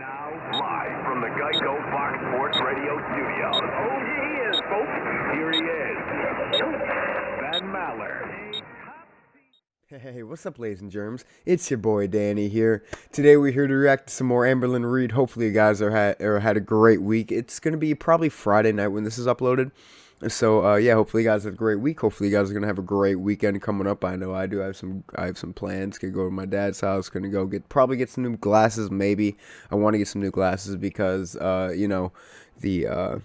Now, live from the Geico Fox Sports Radio studios. Oh, he is, folks. Here he is, Ben Maller. Hey, what's up, ladies and germs? It's your boy Danny here. Today we're here to react to some more Amberlynn Reid. Hopefully you guys had a great week. It's going to be probably Friday night when this is uploaded. So yeah, hopefully you guys have a great week. Hopefully you guys are gonna have a great weekend coming up. I know I do. I have some plans. Gonna go to my dad's house. Gonna go probably get some new glasses. Maybe I want to get some new glasses because you know, the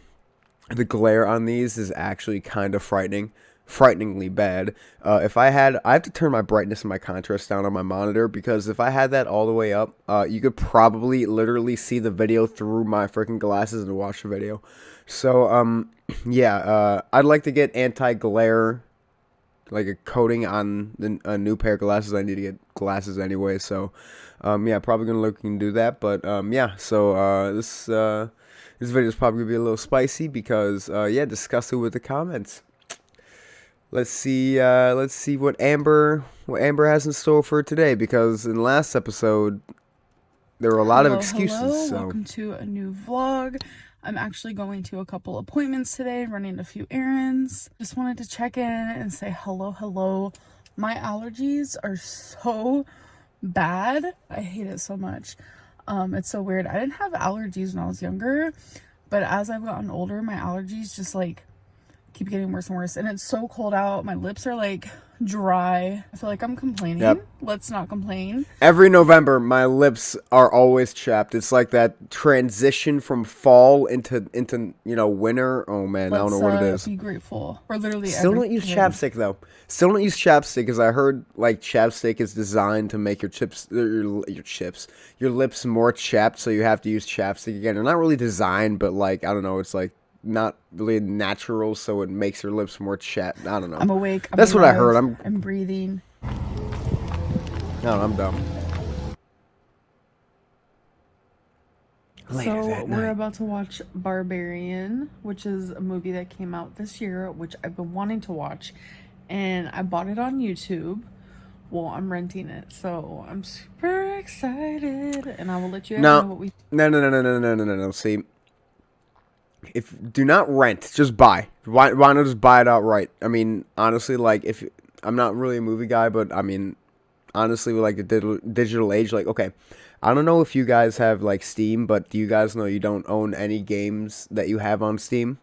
glare on these is actually kind of frighteningly bad. I have to turn my brightness and my contrast down on my monitor, because if I had that all the way up, you could probably literally see the video through my freaking glasses and watch the video. So yeah, I'd like to get anti-glare, like a coating on a new pair of glasses. I need to get glasses anyway, so yeah, probably gonna look and do that. But yeah, so this video is probably gonna be a little spicy because yeah, discuss it with the comments. Let's see what Amber has in store for today, because in the last episode there were a lot of excuses. Hello. So Welcome to a new vlog. I'm actually going to a couple appointments today, running a few errands. Just wanted to check in and say hello. My allergies are so bad. I hate it so much. It's so weird. I didn't have allergies when I was younger, but as I've gotten older, my allergies just like keep getting worse and worse. And it's so cold out. My lips are like dry. I feel like I'm complaining. Yep. Let's not complain. every November my lips are always chapped. It's like that transition from fall into you know, winter. Oh man, I don't know what it is. Be grateful. We're literally Still don't use chapstick though. Still don't use chapstick, because I heard like chapstick is designed to make your lips more chapped, so you have to use chapstick again. They're not really designed, but like, I don't know, it's like not really natural, so it makes your lips more chapped. I don't know. I'm awake. That's what I heard. I'm breathing. No, I'm dumb. So we're about to watch Barbarian, which is a movie that came out this year, which I've been wanting to watch, and I bought it on YouTube. Well, I'm renting it, so I'm super excited, and I will let you guys know what we. No. See, do not rent, just buy. Why not just buy it outright? I mean, honestly, like, if I'm not really a movie guy, but I mean, honestly, with like the digital age, like, okay, I don't know if you guys have like Steam, but do you guys know you don't own any games that you have on Steam?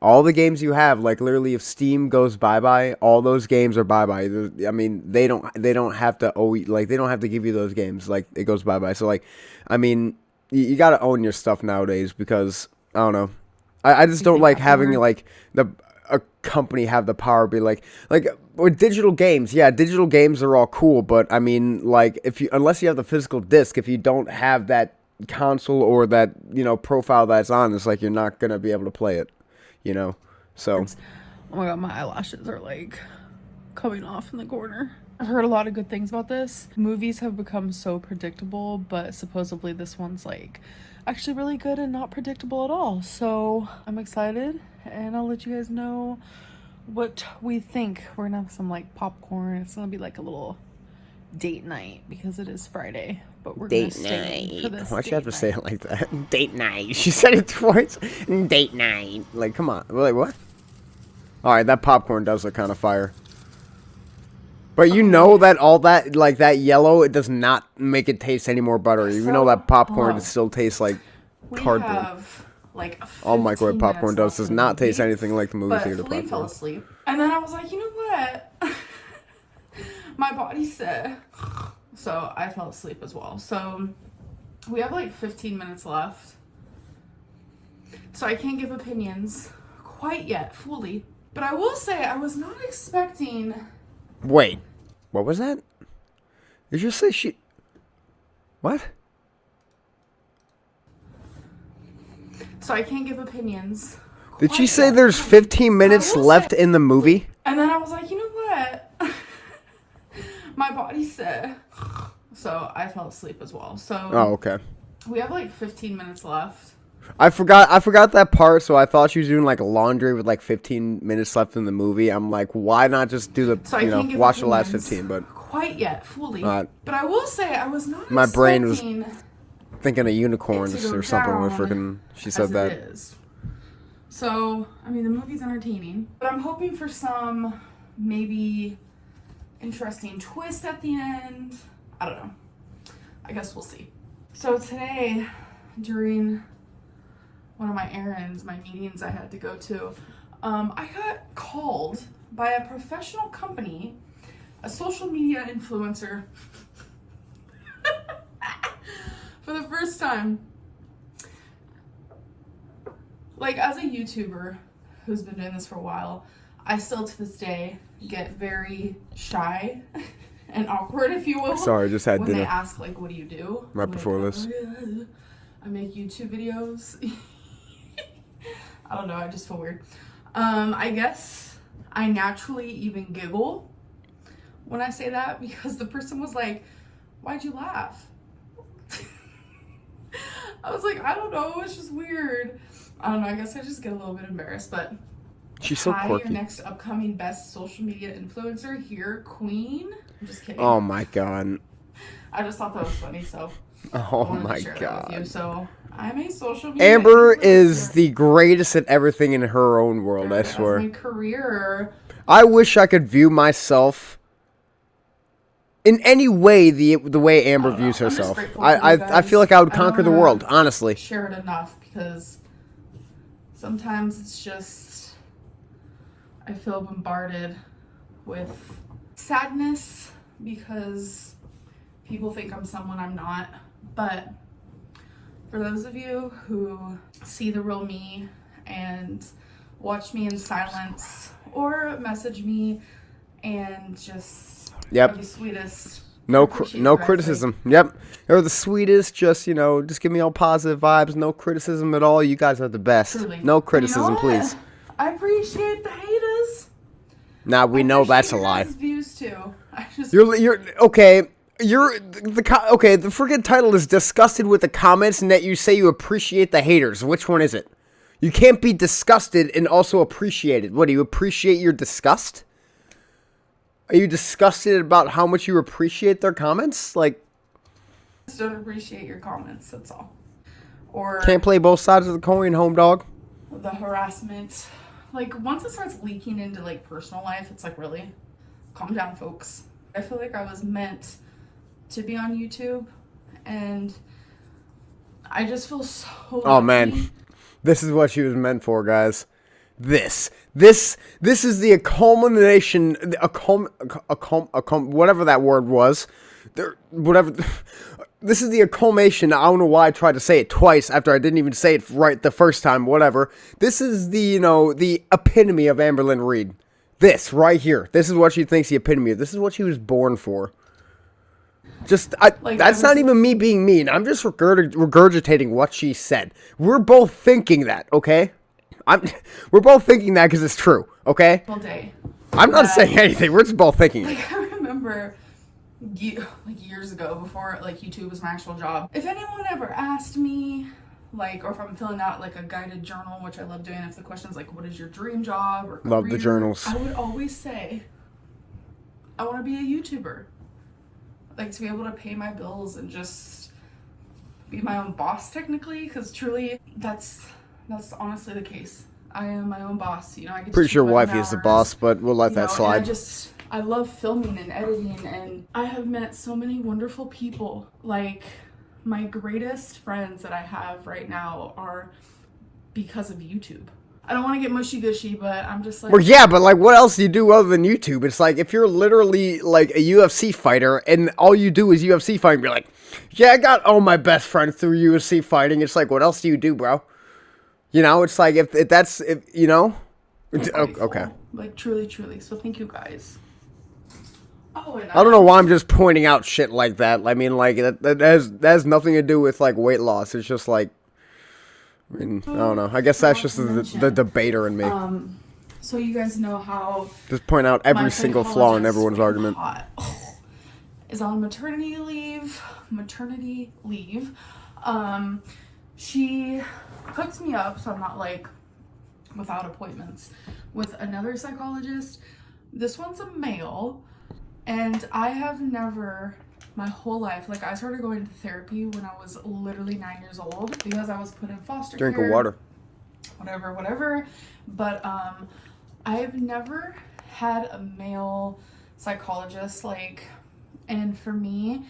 All the games you have, like, literally, if Steam goes bye-bye, all those games are bye-bye. I mean, they don't have to they don't have to give you those games. Like, it goes bye-bye. So, like, I mean, you got to own your stuff nowadays, because I don't know. I just don't like having like a company have the power be like with digital games. Yeah, digital games are all cool, but I mean, like, unless you have the physical disc, if you don't have that console or that, you know, profile that's on, it's like you're not gonna be able to play it, you know. So oh my god, my eyelashes are like coming off in the corner. I've heard a lot of good things about this. Movies have become so predictable, but supposedly this one's like actually really good and not predictable at all. So I'm excited, and I'll let you guys know what we think. We're gonna have some like popcorn. It's gonna be like a little date night because it is Friday, but we're gonna stay for this. Why'd you have to say it like that? Date night. She said it twice. Date night. Like, come on. Like, what? All right, that popcorn does look kind of fire. But you know that all that, like, that yellow, it does not make it taste any more buttery. You know that popcorn still tastes like cardboard. Have, like, all microwave popcorn does not taste anything like the movie theater popcorn. Fell asleep, and then I was like, you know what? My body said, so I fell asleep as well. So we have like 15 minutes left. So I can't give opinions quite yet, fully. But I will say I was not expecting. Wait, what was that? Did you say she... What? So I can't give opinions. Did she say there's 15 minutes left in the movie? And then I was like, you know what? My body said. So I fell asleep as well. So oh, okay. We have like 15 minutes left. I forgot that part, so I thought she was doing like laundry with like 15 minutes left in the movie. I'm like, why not just do the, so you know, watch the last 15, but quite yet, fully. But I will say I was not my brain was thinking of unicorns or something when freaking she said that. It is. So, I mean, the movie's entertaining, but I'm hoping for some maybe interesting twist at the end. I don't know. I guess we'll see. So today, during one of my errands, my meetings I had to go to, I got called by a professional company, a social media influencer, for the first time. Like, as a YouTuber who's been doing this for a while, I still to this day get very shy and awkward, if you will. Sorry, I just had when dinner. They ask, like, what do you do? Right I'm before like, this. "Oh, yeah, I make YouTube videos." I don't know, I just feel weird. I guess I naturally even giggle when I say that, because the person was like, "Why'd you laugh?" I was like, I don't know, it's just weird. I don't know, I guess I just get a little bit embarrassed, but She's so hi, quirky. your next upcoming best social media influencer here, Queen. I'm just kidding. Oh my god. I just thought that was funny, so Oh I wanted my to share that god. with you. So I'm a social media Amber is influencer. the greatest at everything in her own world, I As swear. my career. I wish I could view myself in any way the way Amber I don't know. views I'm just herself. grateful for you I guys. feel like I would I don't conquer the wanna world, honestly. Share it enough, because sometimes it's just, I feel bombarded with sadness because people think I'm someone I'm not. But for those of you who see the real me and watch me in silence or message me and just Yep. are the sweetest. No, Appreciate no you guys, criticism. Yep, you're the sweetest. Just just give me all positive vibes. No criticism at all. You guys are the best. Truly. No And criticism, you know what? please. I appreciate the haters. Nah, we I know that's a appreciate your lie. guys' views too. I just You're okay. Okay. The freaking title is disgusted with the comments, and that you say you appreciate the haters. Which one is it? You can't be disgusted and also appreciate it. What, do you appreciate your disgust? Are you disgusted about how much you appreciate their comments? Like, don't appreciate your comments. That's all. Or can't play both sides of the coin, home dog. the harassment. Like, once it starts leaking into like personal life, it's like, really, calm down, folks. I feel like I was meant to be on YouTube, and I just feel so Oh lucky. man, this is what she was meant for, guys. This is the culmination, whatever that word was. This is the culmination. I don't know why I tried to say it twice after I didn't even say it right the first time. Whatever. This is the the epitome of Amberlynn Reid. This right here. This is what she thinks the epitome of. This is what she was born for. That's not even me being mean. I'm just regurgitating what she said. We're both thinking that, okay? We're both thinking that because it's true, okay? All day. I'm not saying anything. We're just both thinking it. Like, I remember years ago, before like YouTube was my actual job, if anyone ever asked me, like, or if I'm filling out like a guided journal, which I love doing, if the question's like, what is your dream job or career, Love the journals. I would always say, I want to be a YouTuber. Like, to be able to pay my bills and just be my own boss, technically, because truly that's honestly the case. I am my own boss. I get Pretty to sure choose my own wifey is the hours. boss, but we'll let that And slide. I love filming and editing, and I have met so many wonderful people. Like, my greatest friends that I have right now are because of YouTube. I don't want to get mushy-gushy, but I'm just like... Well, yeah, but like, what else do you do other than YouTube? It's like, if you're literally like a UFC fighter and all you do is UFC fighting, be like, yeah, I got all my best friends through UFC fighting. It's like, what else do you do, bro? It's like, if okay. Like, truly. So thank you guys. Oh, and I don't know why I'm just pointing out shit like that. I mean, like, that has nothing to do with like weight loss. It's just like, I don't know. I guess that's just the debater in me. So you guys know how Just point out every my single flaw in psychologist, everyone's argument. is on maternity leave. She hooks me up, so I'm not like without appointments, with another psychologist. This one's a male, and I have never my whole life. Like, I started going to therapy when I was literally 9 years old because I was put in foster care. Drink of water. Whatever. But I've never had a male psychologist, like, and for me,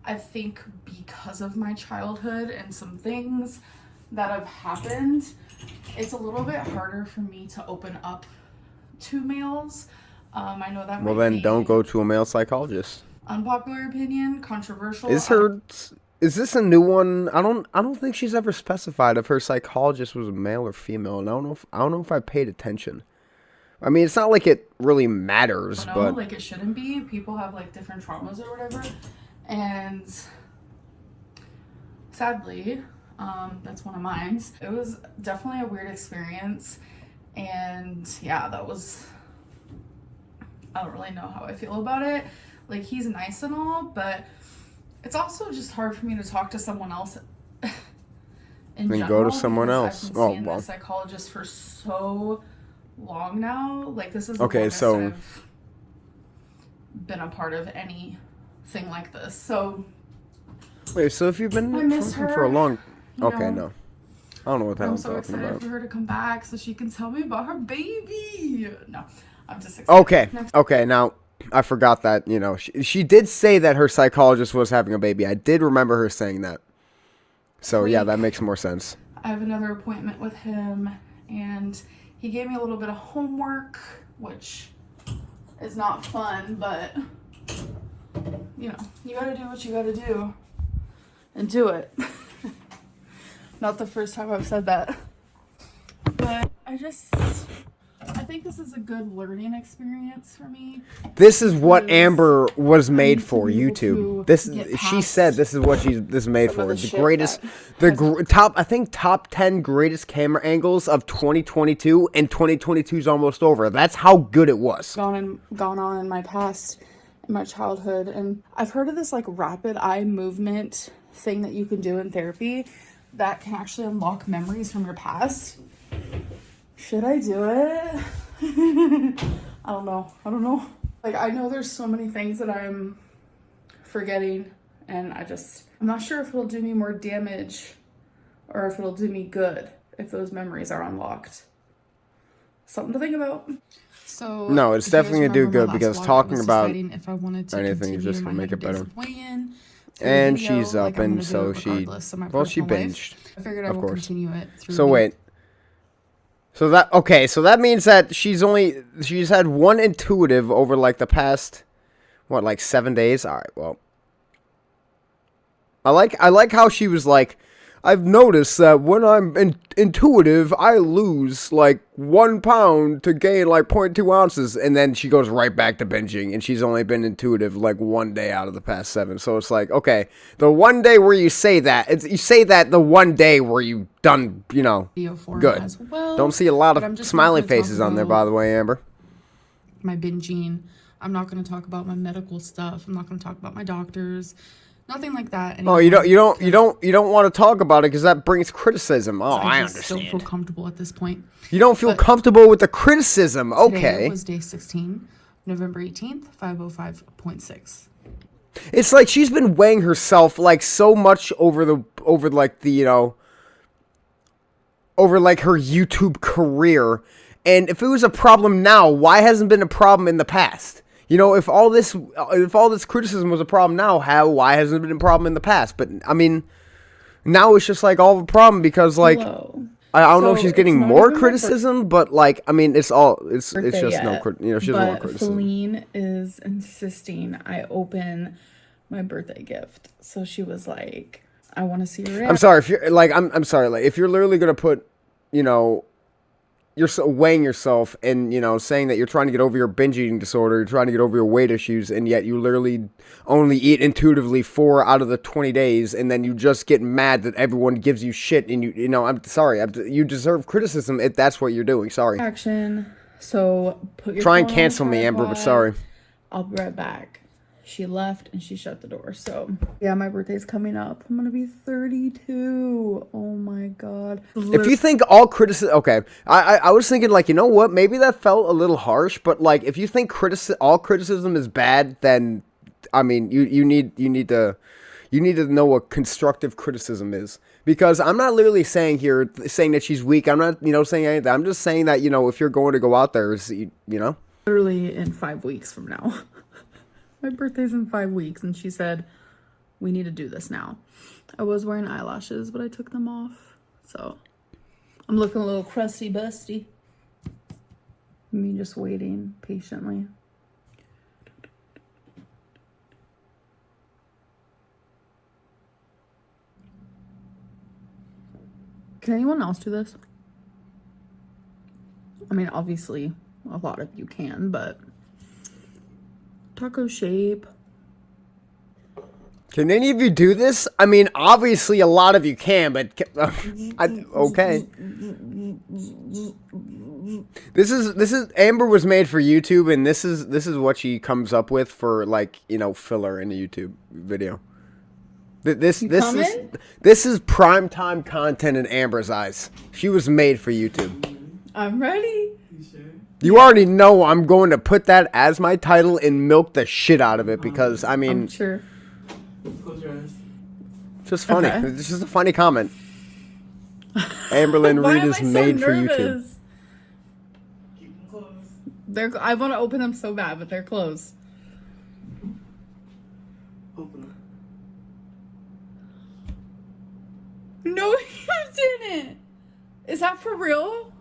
I think because of my childhood and some things that have happened, it's a little bit harder for me to open up to males. I know that Well, might then be don't go to a male psychologist. unpopular opinion, controversial. Is this a new one? I don't think she's ever specified if her psychologist was male or female, and I don't know if I paid attention. I mean, it's not like it really matters, but like, it shouldn't be. People have like different traumas or whatever, and sadly, that's one of mine. It was definitely a weird experience, and yeah, that was. I don't really know how I feel about it. Like, he's nice and all, but it's also just hard for me to talk to someone else in general. Go to someone else. I've been seeing this psychologist for so long now. Like, this is the longest I've been a part of anything like this. So wait, so if you've been for a long, okay, no, I don't know what that I'm so talking about. I'm so excited for her to come back so she can tell me about her baby. No, I'm just excited. Okay, now I forgot that, you know, she did say that her psychologist was having a baby. I did remember her saying that. So yeah, that makes more sense. I have another appointment with him, and he gave me a little bit of homework, which is not fun, but you know, you gotta do what you gotta do and do it. Not the first time I've said that, but I think this is a good learning experience for me. This is what Amber was made for, YouTube. She said this is what this is made for. The greatest, top 10 greatest camera angles of 2022, and 2022 is almost over. That's how good it was. Gone on in my past, in my childhood, and I've heard of this like rapid eye movement thing that you can do in therapy that can actually unlock memories from your past. Should I do it? I don't know. Like, I know there's so many things that I'm forgetting, and I'm not sure if it'll do me more damage or if it'll do me good if those memories are unlocked. Something to think about. So no, it's definitely gonna do good, because talking about if I wanted to anything is just gonna make it better. And she's up, and so she binged. I figured I would continue it through. So wait. So that means that she's had one intuitive over like the past, what, like 7 days? All right, well, I like how she was like, I've noticed that when I'm intuitive, I lose like 1 pound to gain like 0.2 ounces, and then she goes right back to binging, and she's only been intuitive like 1 day out of the past 7. So it's like, okay, the 1 day where you say that, you say that the 1 day where you done, you know, good. Well, don't see a lot of smiley faces on there, by the way, Amber. My binging. I'm not going to talk about my medical stuff. I'm not going to talk about my doctors. Nothing like that. Anymore. Oh, you don't want to talk about it because that brings criticism. Oh, I understand. Don't feel comfortable at this point. You don't feel comfortable with the criticism. Okay. Today was day 16, November 18th, 505.6. It's like she's been weighing herself like so much over like the, you know, over like her YouTube career. And if it was a problem now, why hasn't it been a problem in the past? You know, if all this criticism was a problem now, why hasn't it been a problem in the past? But I mean, now it's just like all a problem because like I don't know if she's getting more criticism, but like I mean, it's just no, you know, she doesn't want criticism. Feline is insisting I open my birthday gift, so she was like, I want to see her. I'm sorry if you're like I'm sorry, like if you're literally gonna put, you know, you're weighing yourself and, you know, saying that you're trying to get over your binge eating disorder, you're trying to get over your weight issues, and yet you literally only eat intuitively 4 out of the 20 days, and then you just get mad that everyone gives you shit, and you know, I'm sorry, you deserve criticism if that's what you're doing. Sorry. Action. So put your try and cancel me, Amber, but sorry. I'll be right back. She left and she shut the door. So yeah, my birthday's coming up. I'm gonna be 32. Oh my god. If you think all criticism, okay, I was thinking like, you know what, maybe that felt a little harsh, but like if you think all criticism is bad, then I mean, you need to know what constructive criticism is, because I'm not literally saying that she's weak. I'm not, saying anything. I'm just saying that, if you're going to go out there, Literally in 5 weeks from now. My birthday's in 5 weeks, and she said, we need to do this now. I was wearing eyelashes, but I took them off. So I'm looking a little crusty busty. Me just waiting patiently. Can anyone else do this? I mean, obviously, a lot of you can, but taco shape. Can any of you do this? I mean, obviously, a lot of you can, but okay. This is Amber was made for YouTube, and this is what she comes up with for, like, filler in a YouTube video. This is primetime content in Amber's eyes. She was made for YouTube. I'm ready. You sure? You already know I'm going to put that as my title and milk the shit out of it, because I mean, I'm sure. Close your eyes. Just funny. Okay. It's just a funny comment. Amberlynn Reid is made for YouTube. Keep them closed. I want to open them so bad, but they're closed. Open them. No, you didn't. Is that for real?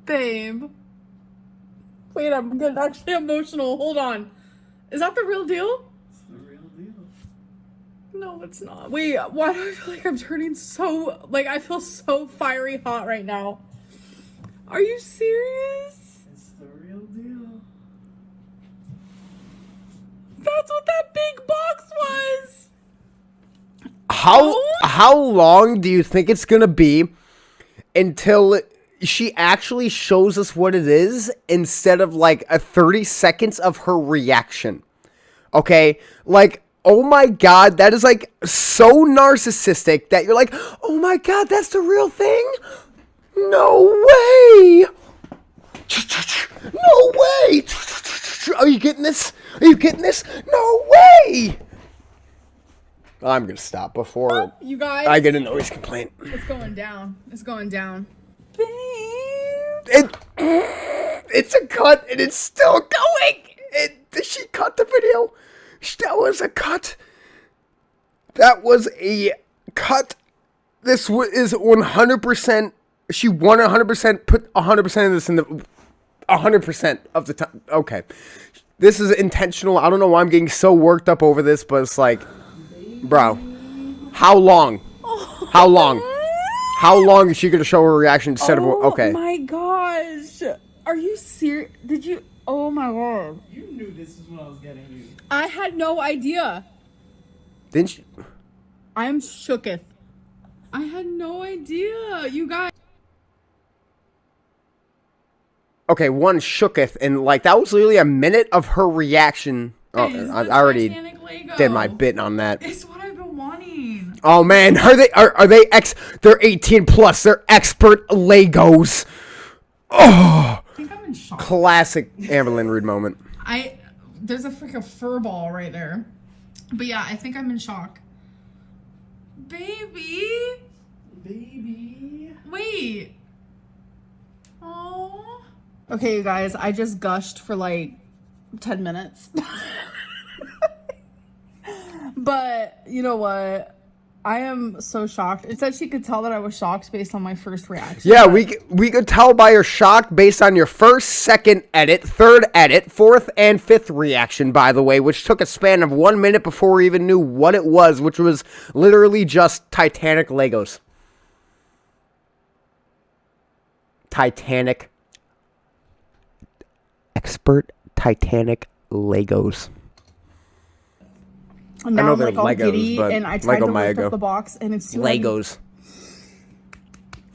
Babe. Wait, I'm getting actually emotional. Hold on. Is that the real deal? It's the real deal. No, it's not. Wait, why do I feel like I'm turning so... Like, I feel so fiery hot right now. Are you serious? It's the real deal. That's what that big box was! How long do you think it's gonna be until she actually shows us what it is, instead of like a 30 seconds of her reaction? Okay, like, oh my god, that is like so narcissistic that you're like, oh my god, that's the real thing? No way! No way! Are you getting this? Are you getting this? No way! I'm gonna stop before you guys, I get a noise complaint. It's going down. It's going down. It's a cut, and it's still going. Did she cut the video? That was a cut. That was a cut. This is 100%. She 100% put 100% of this in the 100% of the time. Okay, this is intentional. I don't know why I'm getting so worked up over this, but it's like, bro, how long? How long? How long is she going to show her reaction instead of... Okay. Oh my gosh. Are you serious? Did you... Oh my god. You knew this is what I was getting you. I had no idea. Didn't you? I'm shooketh. I had no idea. You guys... Okay, one shooketh, and like, that was literally a minute of her reaction. Oh, I already did my bit on that. It's what I've been wanting. Oh man, are they they're 18 plus. They're expert Legos. Oh, I think I'm in shock. Classic Amberlynn Reid moment. There's a freaking fur ball right there. But yeah, I think I'm in shock. Baby. Wait. Oh. Okay, you guys, I just gushed for like 10 minutes. But you know what? I am so shocked. It said she could tell that I was shocked based on my first reaction. Yeah, we could tell by your shock based on your first, second edit, third edit, fourth, and fifth reaction, by the way, which took a span of 1 minute before we even knew what it was, which was literally just Titanic Legos. Titanic. Expert Titanic Legos. And now I know I'm they're like all Legos, giddy, but and I tried Lego to lift Mago. up the box, and it's too Legos.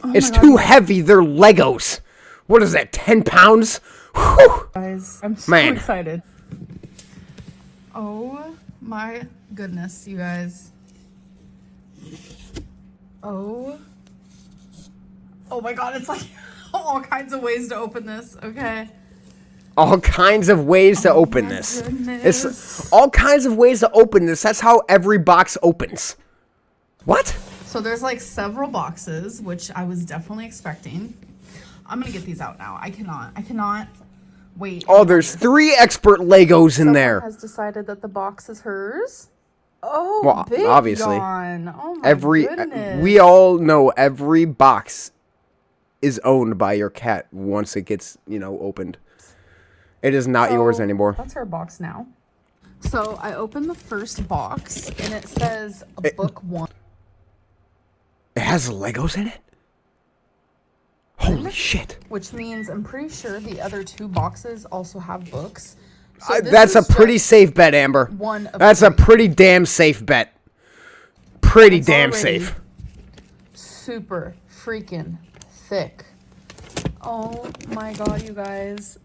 Oh it's my God, too guys. heavy. They're Legos. What is that? 10 pounds? Whew. Guys, I'm so Man. excited. Oh my goodness, you guys. Oh my God, it's like all kinds of ways to open this. Okay. all kinds of ways to open my this. goodness. It's all kinds of ways to open this. That's how every box opens. What? So there's like several boxes, which I was definitely expecting. I'm gonna get these out now. I cannot wait. Oh, there's 3 expert Legos in there. Has decided that the box is hers. Oh, Well, big obviously. yawn. Oh my goodness. We all know every box is owned by your cat once it gets, opened. It is not yours anymore. That's her box now. So I opened the first box and it says book 1. It has Legos in it? Holy shit. Which means I'm pretty sure the other 2 boxes also have books. So this That's a is pretty just safe bet, Amber. one of That's a 3. pretty damn safe bet. Pretty It's damn already safe. Super freaking thick. Oh my god, you guys.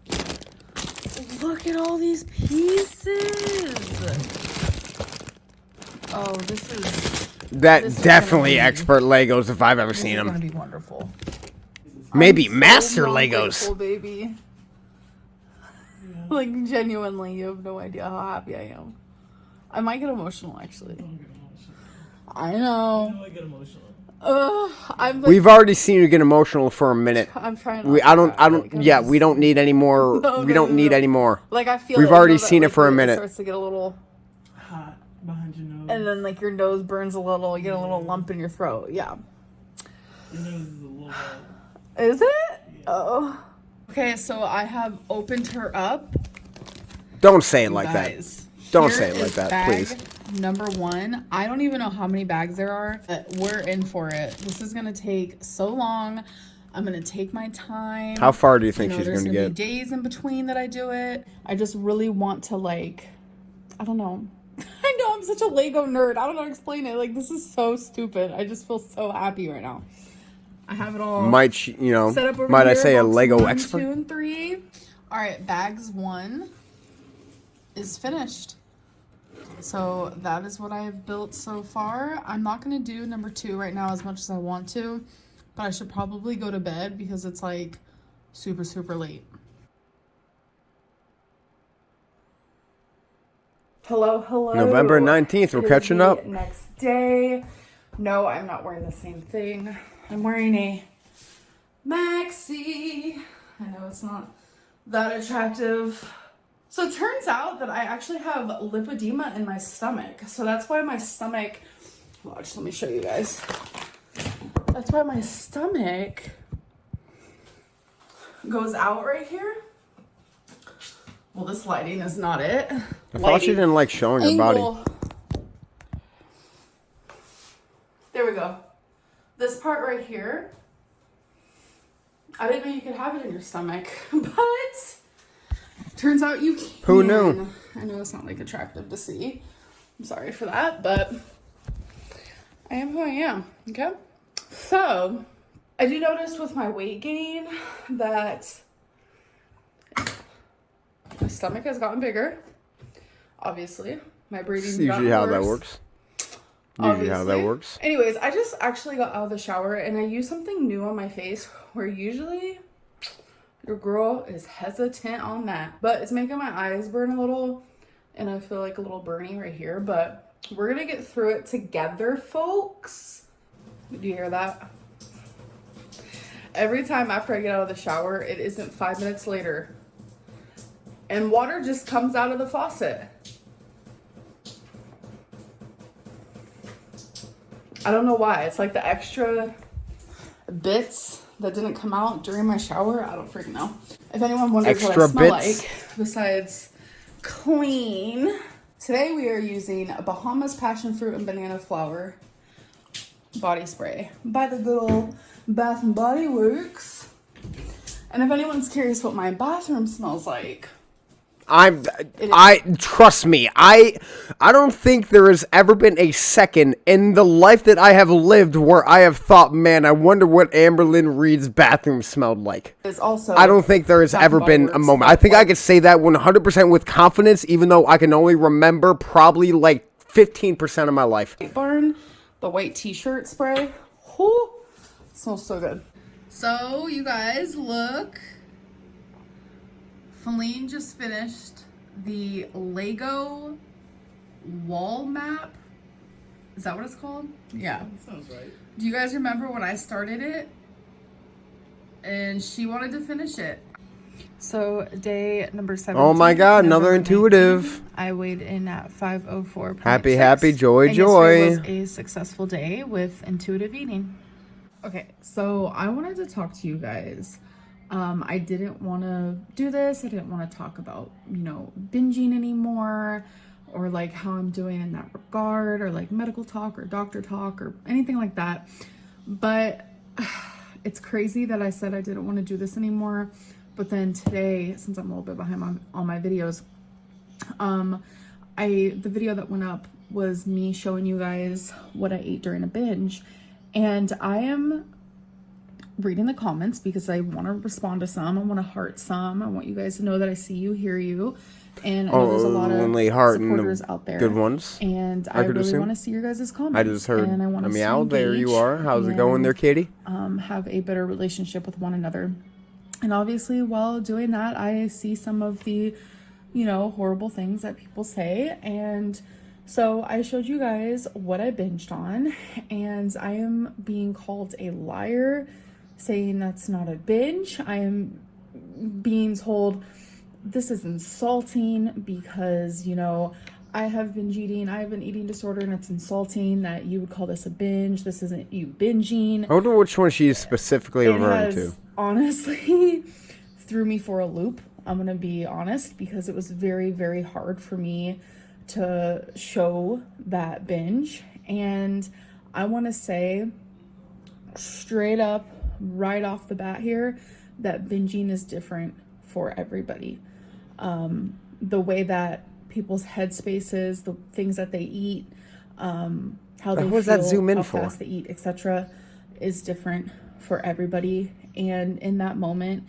Look at all these pieces. Oh, this is Definitely gonna be- expert Legos if I've ever seen This is them. gonna be wonderful. Maybe I'm so master not Legos. grateful, baby. Like, genuinely, you have no idea how happy I am. I might get emotional, actually. Don't get emotional. I know. I get emotional. I'm like, We've already seen you get emotional for a minute. I'm trying. We not to cry, like, I'm yeah, just- we don't need any more. We don't need any more. Like, I feel. We've it, already you know, that, seen it like, for a it minute. starts to get a little, Hot behind your nose. and then like your nose burns a little. You get a little lump in your throat. Yeah. Your nose is a little Is it? Oh. Okay, so I have opened her up. Don't say it like that. Guys, Don't here say it like is that, bag please. Number 1. I don't even know how many bags there are, but we're in for it. This is gonna take so long. I'm gonna take my time. How far do you think she's there's going to gonna get? be days in between that I do it. I just really want to, like, I don't know. I know I'm such a Lego nerd. I don't know how to explain it. Like, this is so stupid. I just feel so happy right now. I have it all set up over might I here. say a Box Lego 1, expert? 2, and 3. All right, bags 1 is finished. So that is what I have built so far. I'm not going to do number 2 right now as much as I want to, but I should probably go to bed because it's like super, super late. Hello. November 19th, we're It is catching the up. Next day. No, I'm not wearing the same thing. I'm wearing a maxi. I know it's not that attractive. So it turns out that I actually have lipedema in my stomach. So that's why my stomach, watch, let me show you guys. That's why my stomach goes out right here. Well, this lighting is not it. I thought you didn't like showing your body. There we go. This part right here. I didn't know you could have it in your stomach, but turns out you can. Who knew? I know it's not like attractive to see. I'm sorry for that, but I am who I am. Okay. So I do notice with my weight gain that my stomach has gotten bigger. Obviously, my breathing's That's usually gotten how that worse. works. Usually how that Obviously. works. Anyways, I just actually got out of the shower and I used something new on my face where usually your girl is hesitant on that. But it's making my eyes burn a little and I feel like a little burny right here. But we're going to get through it together, folks. Do you hear that? Every time after I get out of the shower, it isn't 5 minutes later. And water just comes out of the faucet. I don't know why. It's like the extra bits that didn't come out during my shower. I don't freaking know. If anyone wonders what I Extra smell bits? like, besides clean, today we are using Bahamas Passion Fruit and Banana Flower body spray by the good old Bath and Body Works. And if anyone's curious what my bathroom smells like, Trust me, I don't think there has ever been a second in the life that I have lived where I have thought, man, I wonder what Amberlynn Reid's bathroom smelled like. is also I don't think there has Bath and ever Body been a Works moment. I think I could say that 100% with confidence, even though I can only remember probably like 15% of my life. Barn, the white t-shirt spray. Whoo, smells so good. So you guys look Feline just finished the Lego wall map. Is that what it's called? Yeah. That sounds right. Do you guys remember when I started it? And she wanted to finish it. So day number 17. Oh my God, another November intuitive. 19, I weighed in at 504. Happy, joy, and joy. Yesterday was a successful day with intuitive eating. Okay, so I wanted to talk to you guys. I didn't want to do this. I didn't want to talk about, binging anymore, or like how I'm doing in that regard, or like medical talk or doctor talk or anything like that. But it's crazy that I said I didn't want to do this anymore. But then today, since I'm a little bit behind on all my videos, the video that went up was me showing you guys what I ate during a binge. And I am reading the comments because I want to respond to some. I want to heart some. I want you guys to know that I see you, hear you. And I know there's a lot of supporters out there. Good ones. And I really want to see your guys' comments. I just heard and I want a to meow. There you are. How's it going there, Katie? Have a better relationship with one another. And obviously, while doing that, I see some of the, horrible things that people say. And so I showed you guys what I binged on. And I am being called a liar, saying that's not a binge. I am being told this is insulting because, I have binge eating. I have an eating disorder, and it's insulting that you would call this a binge. This isn't you binging. I wonder which one she's specifically referring to. Honestly, threw me for a loop. I'm going to be honest, because it was very, very hard for me to show that binge. And I want to say straight up, right off the bat here, that binging is different for everybody. The way that people's headspace is, the things that they eat, how they feel, how fast they eat, etc., is different for everybody. And in that moment,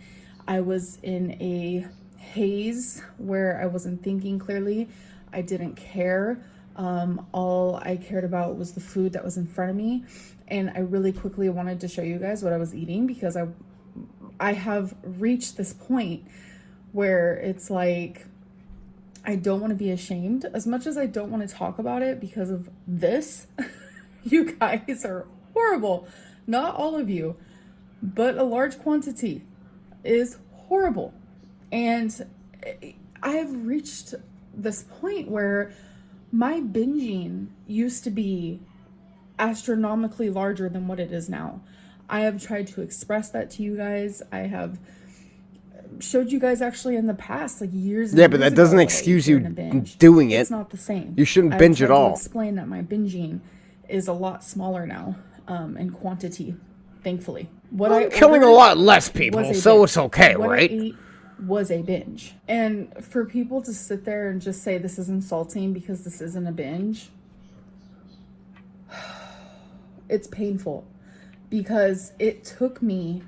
I was in a haze where I wasn't thinking clearly. I didn't care. All I cared about was the food that was in front of me. And I really quickly wanted to show you guys what I was eating, because I have reached this point where it's like, I don't want to be ashamed as much as I don't want to talk about it because of this. You guys are horrible. Not all of you, but a large quantity is horrible. And I have reached this point where my binging used to be astronomically larger than what it is now. I have tried to express that to you guys. I have showed you guys actually in the past, like years and yeah, but that doesn't excuse you doing it. It's not the same. You shouldn't binge at all. To explain that my binging is a lot smaller now, in quantity, thankfully. I'm killing a lot less people, so it's okay, what right? I ate was a binge. And for people to sit there and just say this is insulting because this isn't a binge, it's painful, because it took me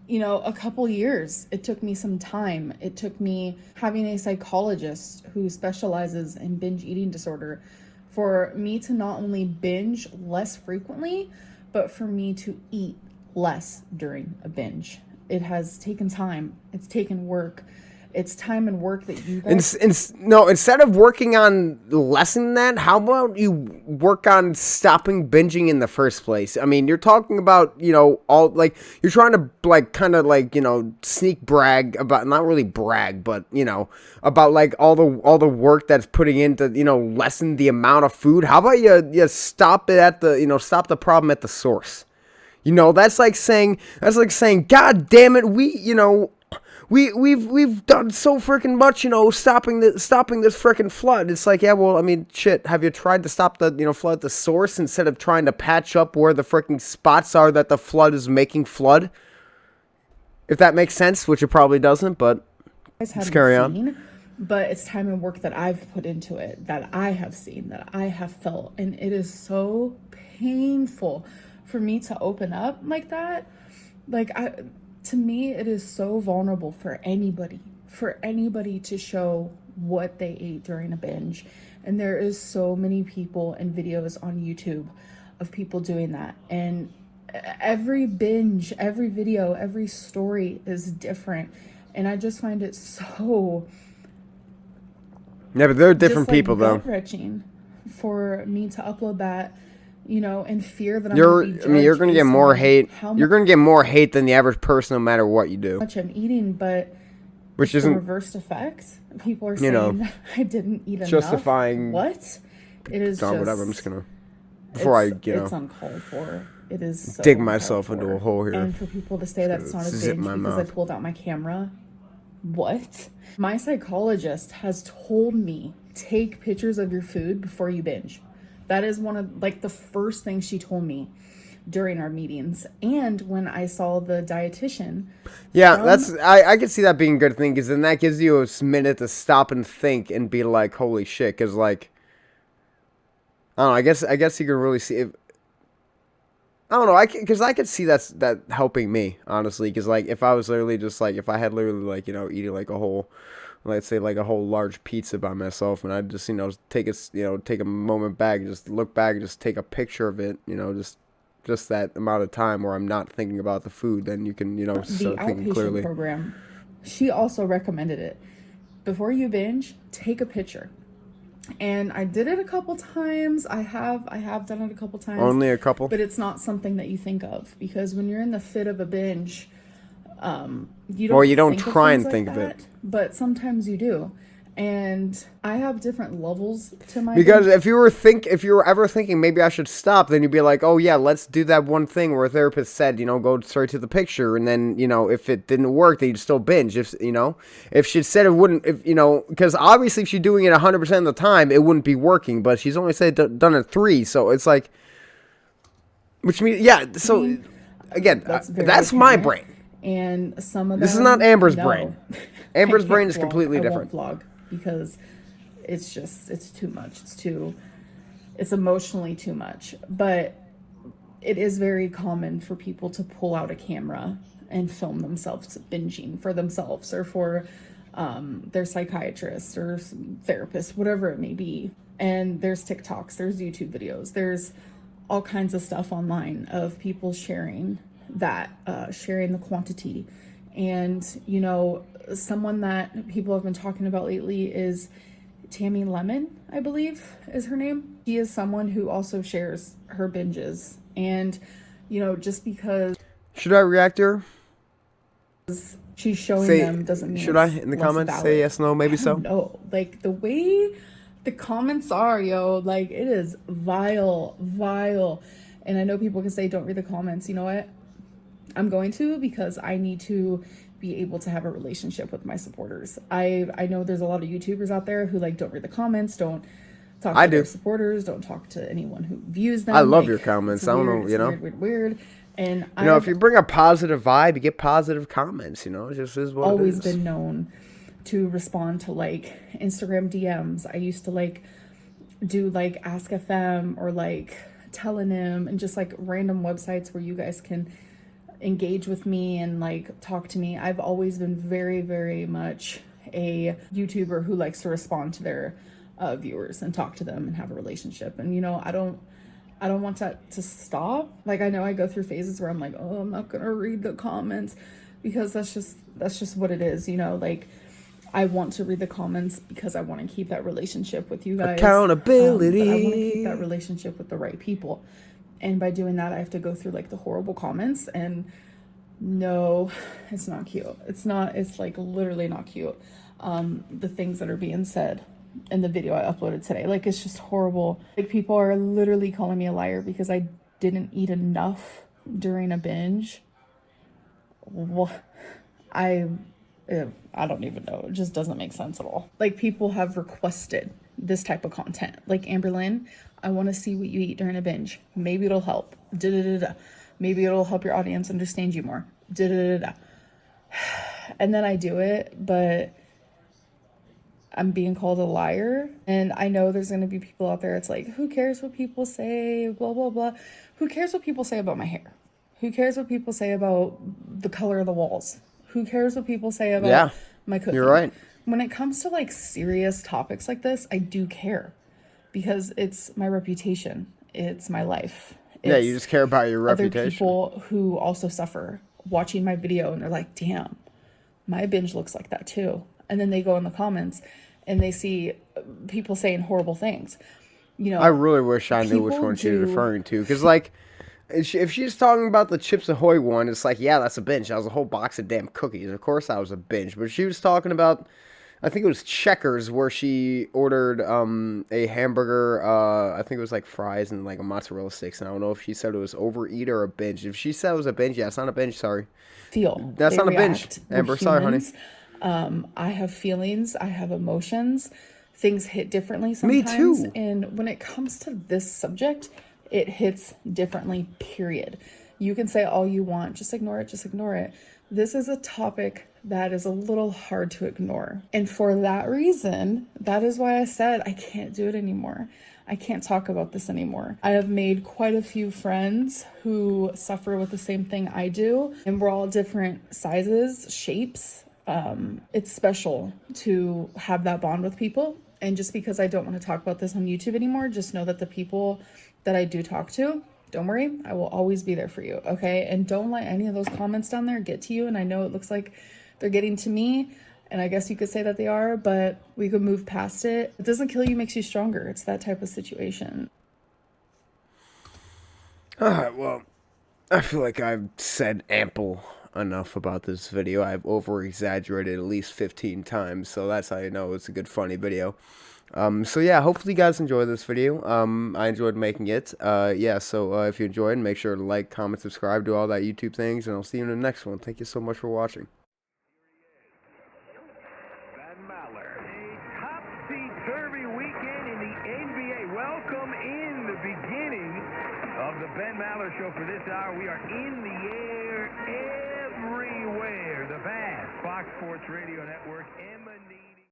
a couple years. It took me some time. It took me having a psychologist who specializes in binge eating disorder for me to not only binge less frequently, but for me to eat less during a binge. It has taken time. It's taken work. It's time and work that you guys... instead of working on lessening that, how about you work on stopping binging in the first place? I mean, you're talking about, all, like, you're trying to, like, kind of, like, sneak brag about, not really brag, but, about, like, all the work that's putting into, lessen the amount of food. How about you stop it at the, stop the problem at the source? That's like saying, God damn it, We've done so freaking much, stopping this freaking flood. It's like, yeah, well, I mean, shit. Have you tried to stop the, flood at the source instead of trying to patch up where the freaking spots are that the flood is making flood? If that makes sense, which it probably doesn't, but let's carry on. But it's time and work that I've put into it, that I have seen, that I have felt, and it is so painful for me to open up like that. To me, it is so vulnerable for anybody to show what they ate during a binge. And there is so many people and videos on YouTube of people doing that. And every binge, every video, every story is different. And I just find it so Yeah, but they're different just, like, people, though. gut-wrenching for me to upload that, you know, in fear that I'm You're, going to be I mean, you're judged gonna get based more on hate. how You're gonna get more hate than the average person, no matter what you do. much I'm eating, but Which it's the isn't, reversed effect. People are you saying know, that I didn't eat enough. justifying. What? It is No, just whatever. I'm just gonna, before I, it's uncalled for. It is so dig uncalled myself for. into a hole here. And for people to say that it's not a Zip binge my because I mouth. pulled out my camera, what? My psychologist has told me, take pictures of your food before you binge. That is one of, like, the first things she told me during our meetings. And when I saw the dietitian. Yeah, I could see that being a good thing, because then that gives you a minute to stop and think and be like, holy shit, because, like, I don't know, I guess you can really see if, I don't know, because I could see that helping me, honestly, because, like, if I was literally just, like, if I had literally, like, you know, eating, like, a whole, let's say, like, a whole large pizza by myself, and I just, you know, take a moment back, just look back, and just take a picture of it, you know, just that amount of time where I'm not thinking about the food, then you can, you know, The start thinking outpatient clearly. program, she also recommended it. Before you binge, take a picture. And I did it a couple times. I have done it a couple times. Only a couple? But it's not something that you think of, because when you're in the fit of a binge, you don't. Or you don't think of try things and think like of it. that, but sometimes you do. And I have different levels to my Because binge. if you were ever thinking maybe I should stop, then you'd be like, oh yeah, let's do that one thing where a therapist said, you know, go straight to the picture, and then, you know, if it didn't work, then you'd still binge. If, you know, if she said it wouldn't, if, you know, because obviously if she's doing it 100% of the time, it wouldn't be working, but she's only said done it 3, so it's like, which means, yeah, so, again, Very that's my apparent. brain. And some of This is them, not Amber's no. brain. Amber's I brain can't is vlog. completely I different. won't vlog because it's too much. It's emotionally too much. But it is very common for people to pull out a camera and film themselves binging for themselves or for their psychiatrist or therapist, whatever it may be. And there's TikToks, there's YouTube videos, there's all kinds of stuff online of people sharing the quantity. And, you know, someone that people have been talking about lately is Tammy Lemon, I believe is her name. She is someone who also shares her binges. And, you know, just because Should I react to her? she's showing them doesn't mean should I, it's in the less comments, valid. say yes, no, maybe so? No, like the way the comments are, yo, like it is vile. And I know people can say don't read the comments. You know what? I'm going to, because I need to be able to have a relationship with my supporters. I know there's a lot of YouTubers out there who like don't read the comments, don't talk to their supporters, don't talk to anyone who views them. I love like, your comments. it's I don't weird, know, you know. it's weird. And You know, if you bring a positive vibe, you get positive comments, you know. It just is what it is. always been known to respond to like Instagram DMs. I used to like do like Ask FM or like Telenym and just like random websites where you guys can engage with me and like talk to me. I've always been very, very much a YouTuber who likes to respond to their viewers and talk to them and have a relationship. And, you know, I don't want that to stop. Like, I know I go through phases where I'm like, oh, I'm not gonna read the comments, because that's just what it is, you know. Like, I want to read the comments because I want to keep that relationship with you guys. Accountability. But I want to keep that relationship with the right people. And by doing that, I have to go through like the horrible comments, and no, it's not cute. It's like literally not cute. The things that are being said in the video I uploaded today, like, it's just horrible. Like, people are literally calling me a liar because I didn't eat enough during a binge. What? I don't even know. It just doesn't make sense at all. Like, people have requested this type of content. Like, Amberlynn, I want to see what you eat during a binge. Maybe it'll help. Maybe it'll help your audience understand you more. And then I do it, but I'm being called a liar. And I know there's going to be people out there. It's like, who cares what people say? Blah, blah, blah. Who cares what people say about my hair? Who cares what people say about the color of the walls? Who cares what people say about my cooking? You're right. When it comes to like serious topics like this, I do care, because it's my reputation. It's my life. Yeah, you just care about your Other reputation. people who also suffer watching my video and they're like, damn, my binge looks like that too. And then they go in the comments and they see people saying horrible things. You know, I really wish I knew which people one she was do- referring to. Because, like, if she's talking about the Chips Ahoy one, it's like, yeah, that's a binge. That was a whole box of damn cookies. Of course that was a binge. But she was talking about, I think it was Checkers, where she ordered a hamburger. I think it was like fries and like a mozzarella sticks. And I don't know if she said it was overeat or a binge. If she said it was a binge, yeah, it's not a binge. Sorry. feel. That's They not a binge, react. We're Amber. Sorry, honey. humans. I have feelings. I have emotions. Things hit differently Me sometimes. too. And when it comes to this subject, it hits differently, period. You can say all you want. Just ignore it. Just ignore it. This is a topic that is a little hard to ignore. And for that reason, that is why I said I can't do it anymore. I can't talk about this anymore. I have made quite a few friends who suffer with the same thing I do, and we're all different sizes, shapes. It's special to have that bond with people. And just because I don't want to talk about this on YouTube anymore, just know that the people that I do talk to, don't worry, I will always be there for you, okay? And don't let any of those comments down there get to you. And I know it looks like they're getting to me, and I guess you could say that they are, but we could move past it. It doesn't kill you, makes you stronger. It's that type of situation. Alright, well, I feel like I've said ample enough about this video. I've over-exaggerated at least 15 times, so that's how you know it's a good, funny video. So yeah, hopefully you guys enjoyed this video. I enjoyed making it. Yeah, so if you enjoyed, make sure to like, comment, subscribe, do all that YouTube things, and I'll see you in the next one. Thank you so much for watching. Topsy-turvy weekend in the NBA. Welcome in the beginning of the Ben Maller Show for this hour. We are in the air everywhere. The vast Fox Sports Radio Network.